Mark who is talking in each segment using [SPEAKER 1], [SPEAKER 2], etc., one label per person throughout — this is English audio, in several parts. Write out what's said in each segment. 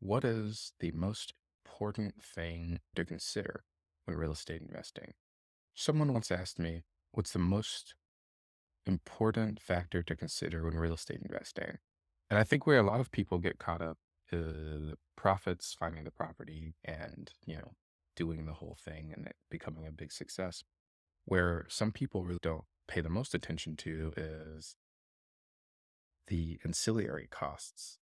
[SPEAKER 1] What is the most important thing to consider when real estate investing? Someone once asked me, what's the most important factor to consider when real estate investing? And I think where a lot of people get caught up is profits, finding the property and, doing the whole thing and it becoming a big success. Where some people really don't pay the most attention to is the ancillary costs.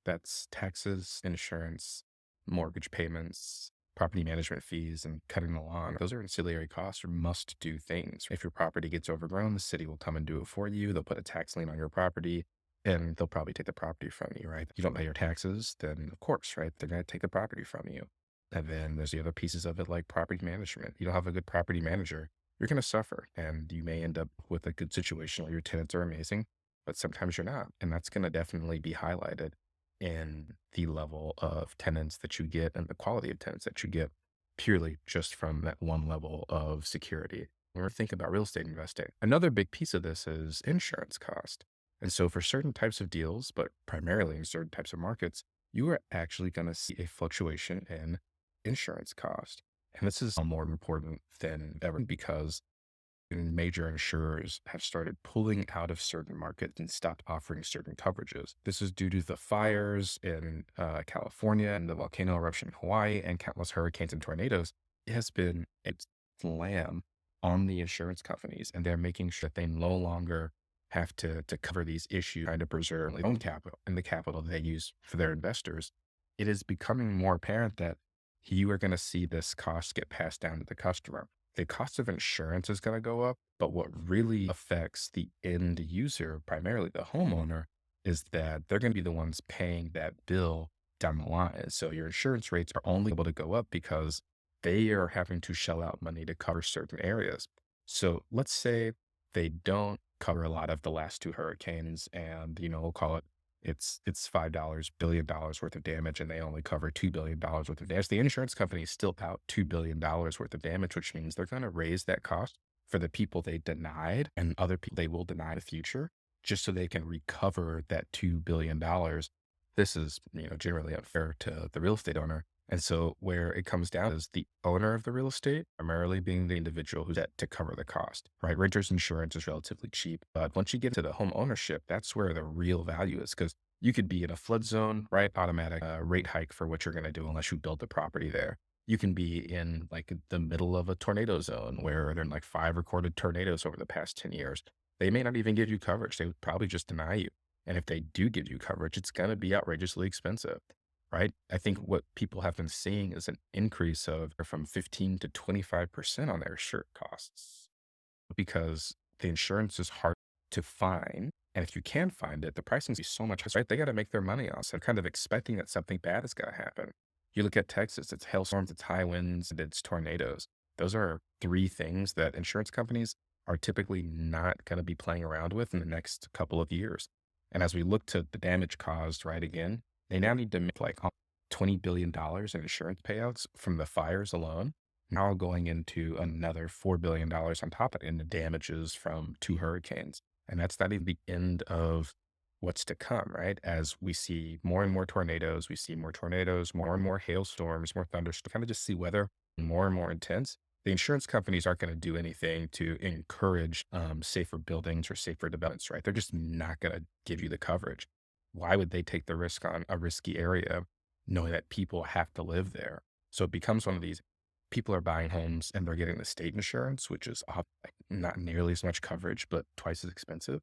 [SPEAKER 1] That's taxes, insurance, mortgage payments, property management fees, and cutting the lawn. Those are ancillary costs or must do things. If your property gets overgrown, the city will come and do it for you. They'll put a tax lien on your property and they'll probably take the property from you, right? You don't pay your taxes, then of course, right? They're going to take the property from you. And then there's the other pieces of it like property management. You don't have a good property manager, you're going to suffer and you may end up with a good situation where your tenants are amazing, but sometimes you're not. And that's going to definitely be highlighted in the level of tenants that you get and the quality of tenants that you get purely just from that one level of security. When we think about real estate investing, another big piece of this is insurance cost. And so for certain types of deals, but primarily in certain types of markets, you are actually going to see a fluctuation in insurance cost. And this is more important than ever because major insurers have started pulling out of certain markets and stopped offering certain coverages. This is due to the fires in California and the volcano eruption in Hawaii and countless hurricanes and tornadoes. It has been a slam on the insurance companies, and they're making sure that they no longer have to cover these issues, trying to preserve their own capital and the capital they use for their investors. It is becoming more apparent that you are going to see this cost get passed down to the customer. The cost of insurance is going to go up, but what really affects the end user, primarily the homeowner, is that they're going to be the ones paying that bill down the line. So your insurance rates are only able to go up because they are having to shell out money to cover certain areas. So let's say they don't cover a lot of the last two hurricanes and, we'll call it's $5 billion worth of damage and they only cover $2 billion worth of damage. The insurance company is still out $2 billion worth of damage, which means they're going to raise that cost for the people they denied and other people they will deny in the future just so they can recover that $2 billion. This is, generally unfair to the real estate owner. And so where it comes down is the owner of the real estate, primarily being the individual who's at to cover the cost, right? Renter's insurance is relatively cheap, but once you get to the home ownership, that's where the real value is because you could be in a flood zone, right? Automatic rate hike for what you're going to do unless you build the property there. You can be in like the middle of a tornado zone where there are like 5 recorded tornadoes over the past 10 years. They may not even give you coverage. They would probably just deny you. And if they do give you coverage, it's going to be outrageously expensive, right? I think what people have been seeing is an increase of from 15 to 25% on their insurance costs because the insurance is hard to find. And if you can find it, the pricing is so much, right? They got to make their money on. So kind of expecting that something bad is going to happen. You look at Texas, it's hailstorms, it's high winds, and it's tornadoes. Those are three things that insurance companies are typically not going to be playing around with in the next couple of years. And as we look to the damage caused, right again, they now need to make like $20 billion in insurance payouts from the fires alone. Now going into another $4 billion on top of it in the damages from two hurricanes. And that's not even the end of what's to come, right? As we see more and more tornadoes, we see more tornadoes, more and more hailstorms, more thunderstorms, kind of just see weather more and more intense. The insurance companies aren't going to do anything to encourage safer buildings or safer developments, right? They're just not going to give you the coverage. Why would they take the risk on a risky area knowing that people have to live there? So it becomes one of these people are buying homes and they're getting the state insurance, which is not nearly as much coverage, but twice as expensive.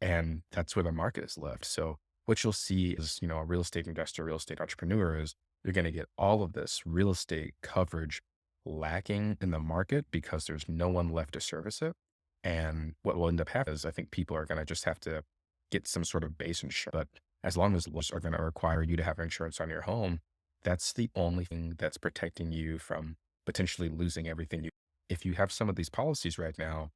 [SPEAKER 1] And that's where the market is left. So what you'll see is, a real estate investor, real estate entrepreneur is you're going to get all of this real estate coverage lacking in the market because there's no one left to service it. And what will end up happening is I think people are going to just have to get some sort of base insurance. But as long as laws are going to require you to have insurance on your home, that's the only thing that's protecting you from potentially losing everything. If you have some of these policies right now,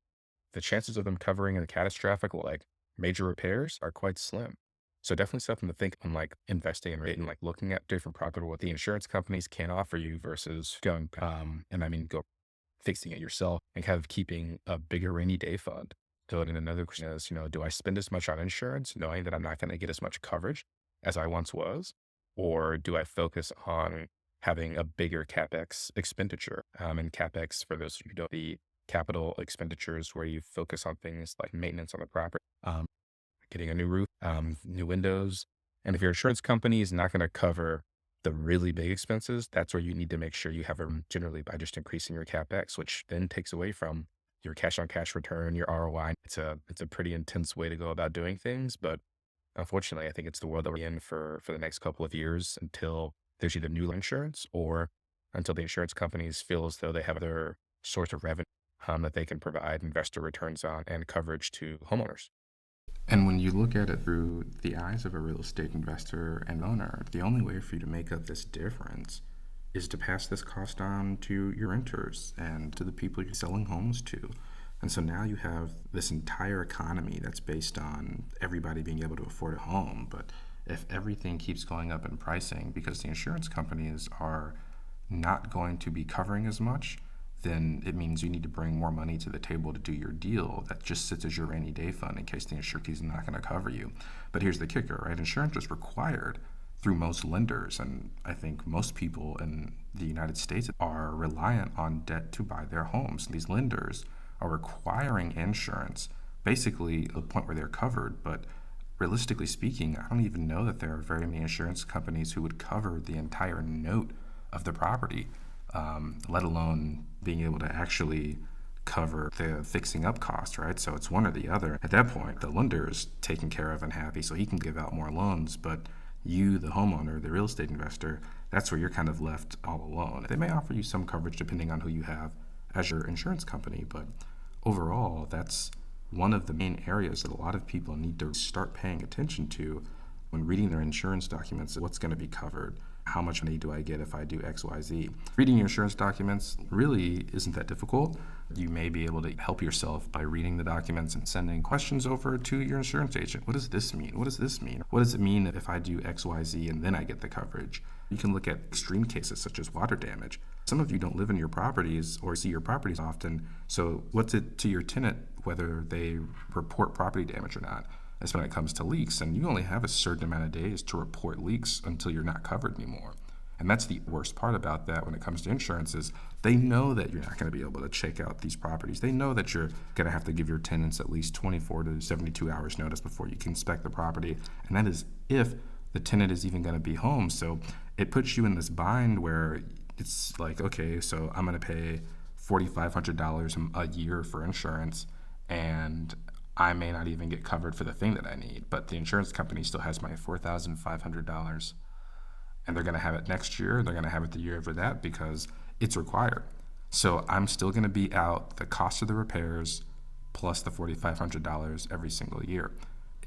[SPEAKER 1] the chances of them covering a catastrophic like major repairs are quite slim. So definitely something to think on like investing in rate and like looking at different property, what the insurance companies can offer you versus going, go fixing it yourself and kind of keeping a bigger rainy day fund. So then another question is, do I spend as much on insurance knowing that I'm not going to get as much coverage as I once was? Or do I focus on having a bigger CapEx expenditure? And CapEx, for those of you who don't, the capital expenditures where you focus on things like maintenance on the property, getting a new roof, new windows. And if your insurance company is not going to cover the really big expenses, that's where you need to make sure you have a generally by just increasing your CapEx, which then takes away from your cash on cash return, your ROI. It's a pretty intense way to go about doing things, but unfortunately, I think it's the world that we're in for the next couple of years until there's either new insurance or until the insurance companies feel as though they have other source of revenue that they can provide investor returns on and coverage to homeowners. And when you look at it through the eyes of a real estate investor and owner, the only way for you to make up this difference is to pass this cost on to your renters and to the people you're selling homes to. And so now you have this entire economy that's based on everybody being able to afford a home. But if everything keeps going up in pricing because the insurance companies are not going to be covering as much, then it means you need to bring more money to the table to do your deal that just sits as your rainy day fund in case the insurance is not going to cover you. But here's the kicker, right? Insurance is required through most lenders. And I think most people in the United States are reliant on debt to buy their homes. These lenders are requiring insurance basically to the point where they're covered. But realistically speaking, I don't even know that there are very many insurance companies who would cover the entire note of the property, let alone being able to actually cover the fixing up cost, right? So it's one or the other. At that point, the lender is taken care of and happy, so he can give out more loans. But you, the homeowner, the real estate investor, that's where you're kind of left all alone. They may offer you some coverage depending on who you have as your insurance company, but overall, that's one of the main areas that a lot of people need to start paying attention to when reading their insurance documents. What's going to be covered? How much money do I get if I do X, Y, Z? Reading your insurance documents really isn't that difficult. You may be able to help yourself by reading the documents and sending questions over to your insurance agent. What does this mean? What does this mean? What does it mean if I do X, Y, Z and then I get the coverage? You can look at extreme cases such as water damage. Some of you don't live in your properties or see your properties often. So what's it to your tenant whether they report property damage or not? That's when it comes to leaks, and you only have a certain amount of days to report leaks until you're not covered anymore. And that's the worst part about that when it comes to insurance is they know that you're not going to be able to check out these properties. They know that you're going to have to give your tenants at least 24 to 72 hours notice before you can inspect the property. And that is if the tenant is even going to be home. So it puts you in this bind where it's like, okay, so I'm going to pay $4,500 a year for insurance, and I may not even get covered for the thing that I need, but the insurance company still has my $4,500, and they're going to have it next year. They're going to have it the year after that because it's required. So I'm still going to be out the cost of the repairs plus the $4,500 every single year.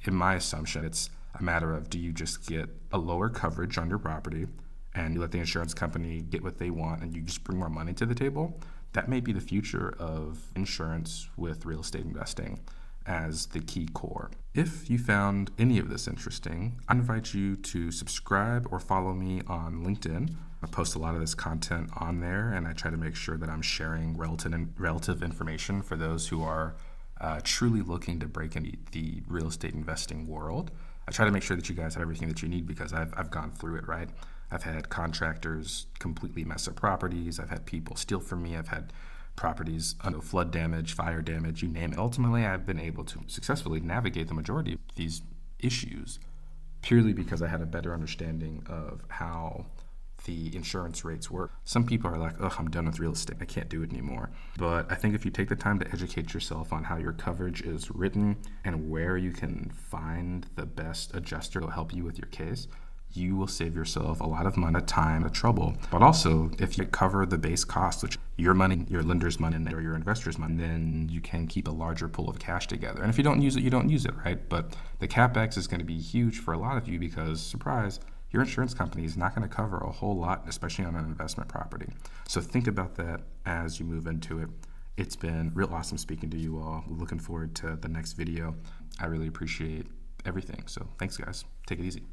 [SPEAKER 1] In my assumption, it's a matter of, do you just get a lower coverage on your property and you let the insurance company get what they want and you just bring more money to the table? That may be the future of insurance with real estate investing as the key core. If you found any of this interesting, I invite you to subscribe or follow me on LinkedIn. I post a lot of this content on there, and I try to make sure that I'm sharing relative information for those who are truly looking to break into the real estate investing world. I try to make sure that you guys have everything that you need because I've gone through it, right? I've had contractors completely mess up properties. I've had people steal from me. I've had properties under flood damage, fire damage, you name it. Ultimately, I've been able to successfully navigate the majority of these issues purely because I had a better understanding of how the insurance rates work. Some people are like, oh, I'm done with real estate. I can't do it anymore. But I think if you take the time to educate yourself on how your coverage is written and where you can find the best adjuster to help you with your case, you will save yourself a lot of money, time, and trouble. But also, if you cover the base cost, which your money, your lender's money, or your investor's money, then you can keep a larger pool of cash together. And if you don't use it, you don't use it, right? But the CapEx is going to be huge for a lot of you because, surprise, your insurance company is not going to cover a whole lot, especially on an investment property. So think about that as you move into it. It's been real awesome speaking to you all. Looking forward to the next video. I really appreciate everything. So thanks, guys. Take it easy.